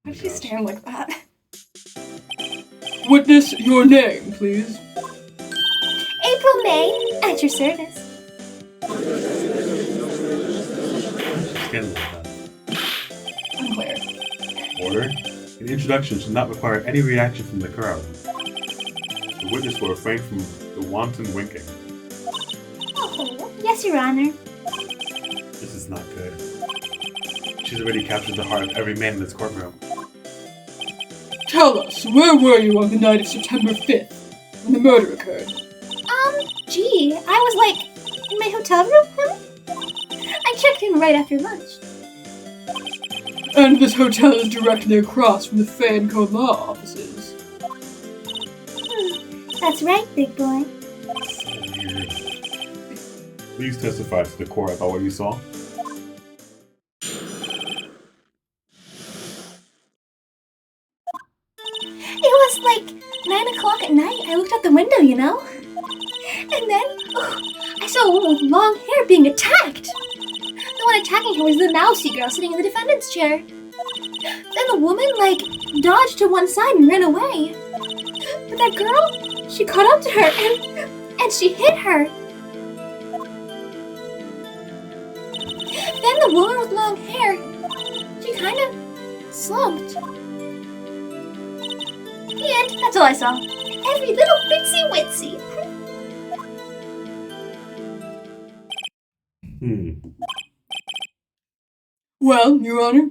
Why Oh did she gosh. stand like that? Witness your name, please. April May, at your service. She's standing like that. Unclear. Order. An introduction should not require any reaction from the crowd. The witness will refrain from the wanton winking. Oh, yes, Your Honor. This is not good. She's already captured the heart of every man in this courtroom. Tell us, where were you on the night of September 5th, when the murder occurred? Gee, I was like, in my hotel room, huh? I checked in right after lunch. And this hotel is directly across from the Fay and Co. law offices. That's right, big boy. So weird. Please testify to the court about what you saw. It was like 9 o'clock at night. I looked out the window, you know? And then, I saw a woman with long hair being attacked. The one attacking her was the mousy girl sitting in the defendant's chair. Then the woman, dodged to one side and ran away. But that girl, she caught up to her and she hit her. Then the woman with long hair, she kind of slumped. The end. That's all I saw. Every little bitsy witsy. Well, Your Honor?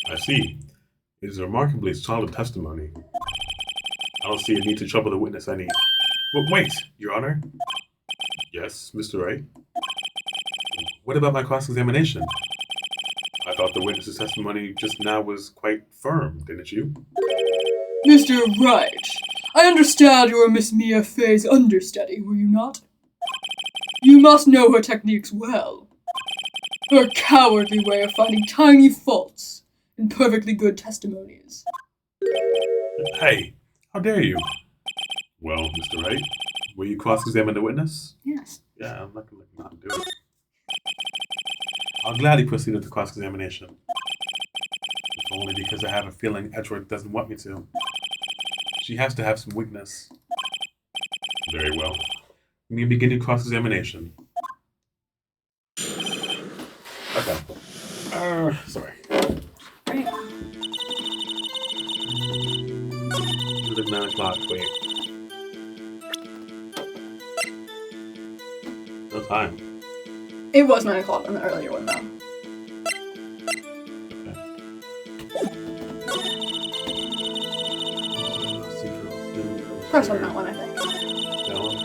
I see. It is a remarkably solid testimony. I don't see a need to trouble the witness any. But wait, Your Honor. Yes, Mr. Wright. What about my cross-examination? I thought the witness's testimony just now was quite firm, didn't you? Mr. Wright, I understand you were Miss Mia Fay's understudy, were you not? You must know her techniques well. Her cowardly way of finding tiny faults in perfectly good testimonies. Hey, how dare you? Well, Mr. Wright, will you cross-examine the witness? Yes. Yeah, I'm not going to not do it. I'll gladly proceed with the cross-examination. If only because I have a feeling Edgeworth doesn't want me to. She has to have some weakness. Very well. We can begin the cross-examination. Okay. Sorry. Right. It was 9 o'clock, wait. No time. It was 9 o'clock on the earlier one, though. Press on that one, I think. That one?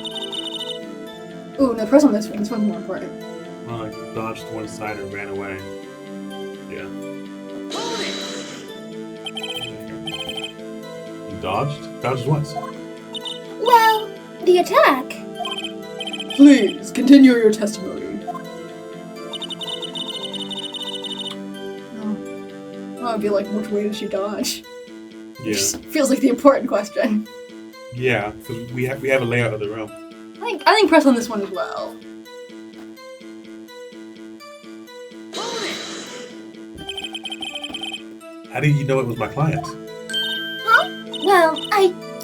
Ooh, no, press on this one. This one's more important. Well, I dodged to one side and ran away. Yeah. You dodged? Dodged what? Well, the attack. Please, continue your testimony. Oh, I would be like, which way did she dodge? Yeah. Feels like the important question. Yeah, because we have a layout of the room. I think press on this one as well. How did you know it was my client? Huh? Well,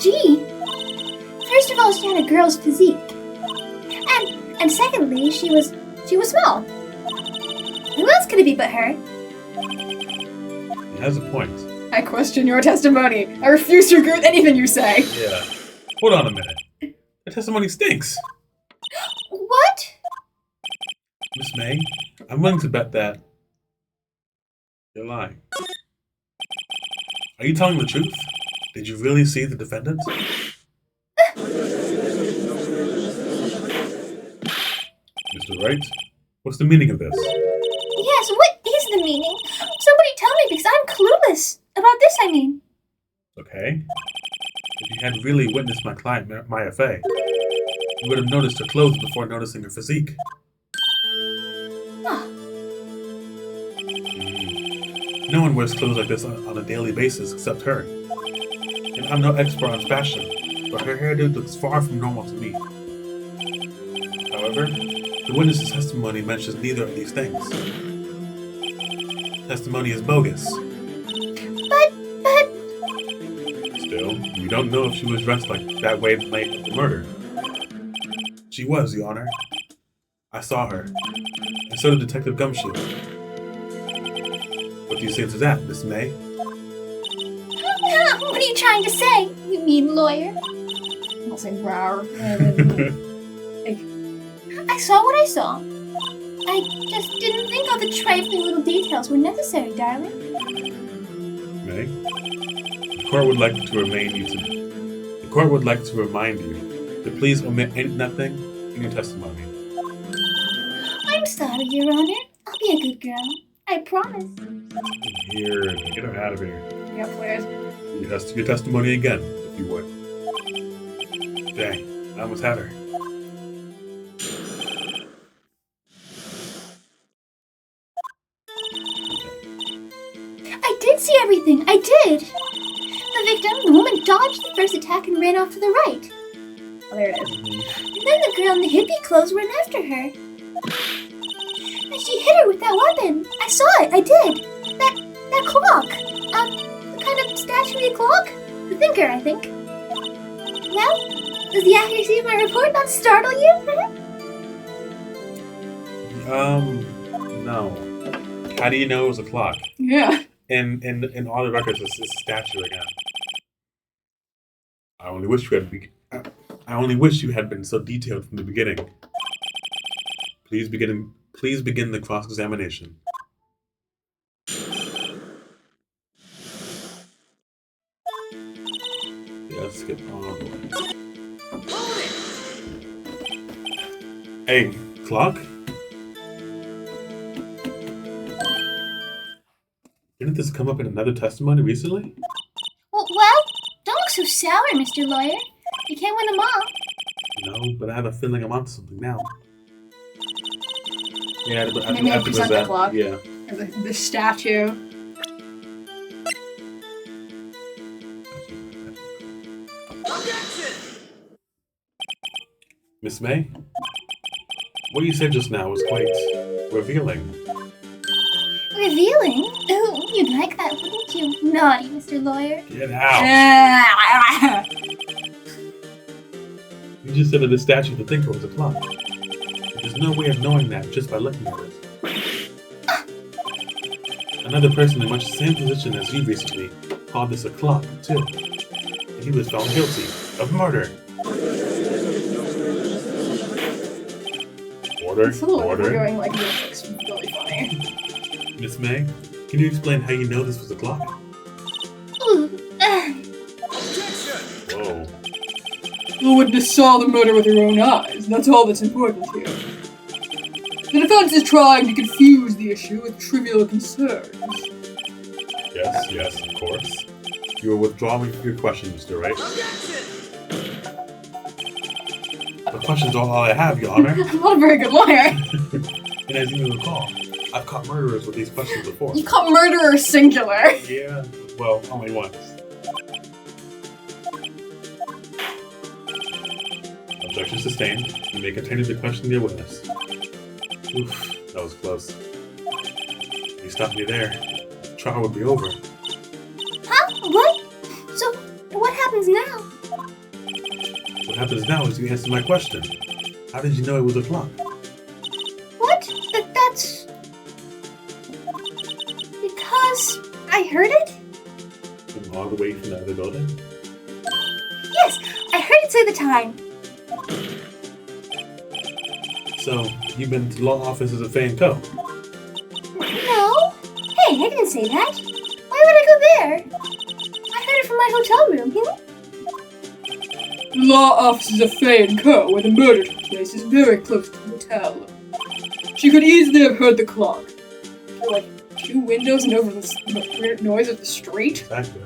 gee. First of all, she had a girl's physique. And secondly, she was small. Who else could it be but her? He has a point. I question your testimony. I refuse to agree with anything you say. Yeah. Hold on a minute. The testimony stinks. What? Miss May, I'm willing to bet that you're lying. Are you telling the truth? Did you really see the defendant? Mr. Wright, what's the meaning of this? Yes, what is the meaning? Somebody tell me, because I'm clueless. About this, I mean. Okay. If you had really witnessed my client, Maya Fay, you would have noticed her clothes before noticing her physique. Huh. No one wears clothes like this on a daily basis except her. And I'm no expert on fashion, but her hairdo looks far from normal to me. However, the witness's testimony mentions neither of these things. Testimony is bogus. we don't know if she was dressed like that way the night of the murder. She was, Your Honor. I saw her, and so did Detective Gumshoe. What do you say to that, Miss May? What are you trying to say, you mean lawyer? I'll say rawr. I saw what I saw. I just didn't think all the trifling little details were necessary, darling. May? The court would like to remind you to please omit nothing in your testimony. I'm sorry, Your Honor. I'll be a good girl. I promise. Here, get her out of here. Yeah, please. Your testimony again, if you would. Dang, I almost had her. I did see everything. I did. The victim, the woman, dodged the first attack and ran off to the right. Oh, there it is. And then the girl in the hippie clothes ran after her. And she hit her with that weapon. I saw it. I did. That clock. The kind of statuary clock? The thinker, I think. Well, does the accuracy of my report not startle you? No. How do you know it was a clock? Yeah. In all the records, it's a statue again. I only wish you had been so detailed from the beginning. Please begin the cross-examination. Let's skip on the way. Hey, clock? Didn't this come up in another testimony recently? Well, don't look so sour, Mr. Lawyer. You can't win them all. No, but I have a feeling I'm onto something now. Yeah, but Maybe I present the clock. Yeah. Or the statue. Miss May? What you said just now was quite revealing. Revealing? Oh, you'd like that, wouldn't you? Naughty, Mr. Lawyer. Get out! You just said that the statue of the thinker was a clock. There's no way of knowing that just by looking at it. Another person in much the same position as you recently called this a clock, too. And he was found guilty of murder. Order, It's a little order. going like this. It's really funny. Miss May, can you explain how you know this was a clock? Ooh, Whoa. The witness saw the murder with her own eyes. That's all that's important here. The defense is trying to confuse the issue with trivial concerns. Yes, of course. You are withdrawing your question, Mr. Wright. The question's all I have, Your Honor. I'm not a very good lawyer. And as you may recall, I've caught murderers with these questions before. You call murderer singular. Yeah, well, only once. Objection sustained. You may continue to question your witness. Oof, that was close. If you stopped me there, the trial would be over. huh? What? So, what happens now? What happens now is you answer my question. How did you know it was a clock? What? That's... Because I heard it? From all the way from the other building? Yes, I heard it say the time. So, you've been to the law offices of Fay & Co. No. Hey, I didn't say that. Why would I go there? I heard it from my hotel room. The law offices of Fay & Co., where the murder took place, is very close to the hotel. She could easily have heard the clock. There were like 2 windows and over the weird noise of the street. Exactly.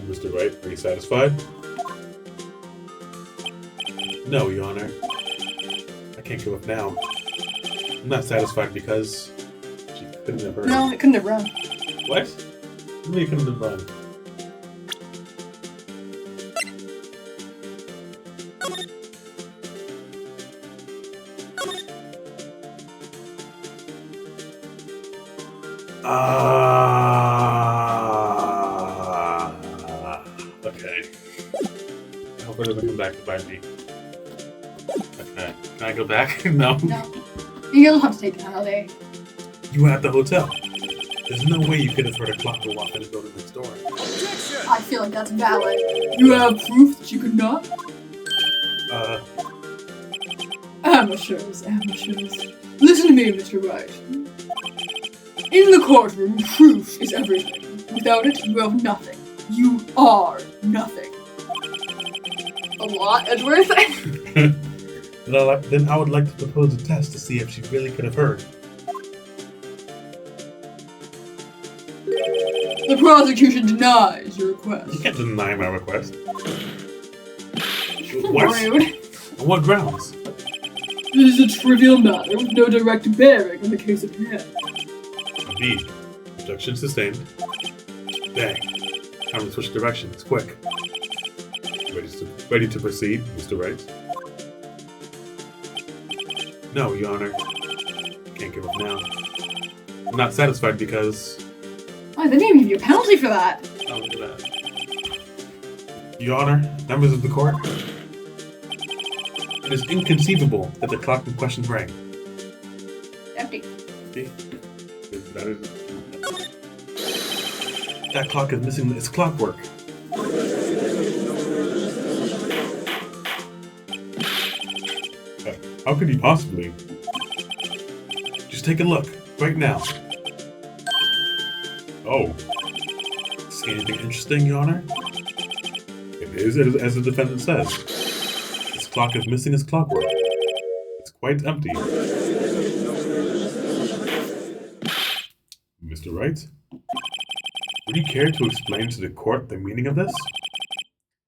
Mr. Wright, are you satisfied? No, Your Honor. I can't give up now. I'm not satisfied because she couldn't have heard. No, it couldn't have run. What? What do you mean couldn't have run? Ah. Clockwork doesn't come back to bite me. Okay. Can I go back? No. No. You'll have to take the holiday. You were at the hotel. There's no way you could have heard a Clockwork walk in the building next door. I feel like that's valid. You have proof that you could not? Amateurs. Listen to me, Mr. Wright. In the courtroom, proof is everything. Without it, you have nothing. You are nothing. A lot, Edgeworth? Then I would like to propose a test to see if she really could have heard. The prosecution denies your request. You can't deny my request. What? Rude. On what grounds? This is a trivial matter with no direct bearing on the case at hand. Indeed. Objection sustained. Bang. Time to switch directions. Quick. Ready to proceed, Mr. Wright? No, Your Honor. Can't give up now. I'm not satisfied because... Oh, they didn't give you a penalty for that. Oh, look at that. Your Honor, members of the court, it is inconceivable that the clock in question rang. Empty. See? That clock is missing its clockwork. How could he possibly? Just take a look, right now. Oh. See anything interesting, Your Honor? It is, as the defendant says. This clock is missing its clockwork. It's quite empty. Mr. Wright? Would you care to explain to the court the meaning of this?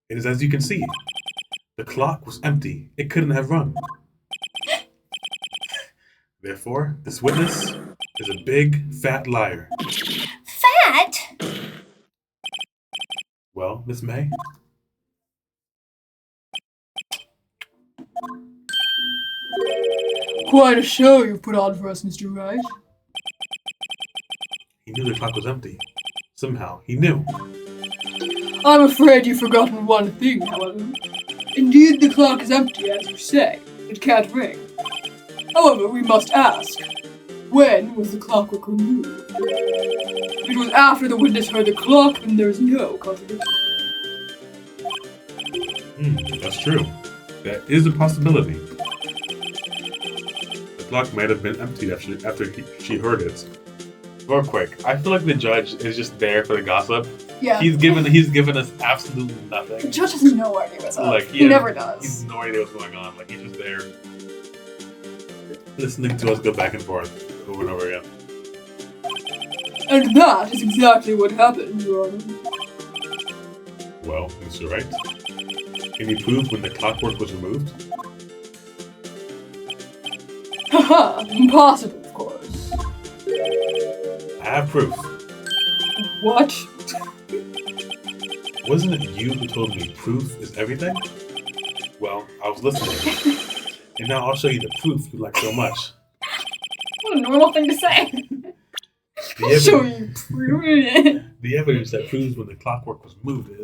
It is as you can see. The clock was empty. It couldn't have run. Therefore, this witness is a big, fat liar. Fat? Well, Miss May? Quite a show you've put on for us, Mr. Wright. He knew the clock was empty. Somehow, he knew. I'm afraid you've forgotten one thing, however. Indeed, the clock is empty, as you say. It can't ring. However, we must ask, when was the clockwork removed? If it was after the witness heard the clock, then there is no contradiction. That's true. That is a possibility. The clock might have been empty after she heard it. Real quick, I feel like the judge is just there for the gossip. Yeah. He's given us absolutely nothing. The judge has no idea what's up. Like, he never does. He's no idea what's going on. Like, he's just there listening to us go back and forth over and over again. And that is exactly what happened, Your Honor. Well, Mr. Wright, can you prove when the clockwork was removed? Haha, impossible, of course. I have proof. What? Wasn't it you who told me proof is everything? Well, I was listening. And now I'll show you the proof you like so much. What a normal thing to say. The I'll show you proof. The evidence that proves when the clockwork was moved is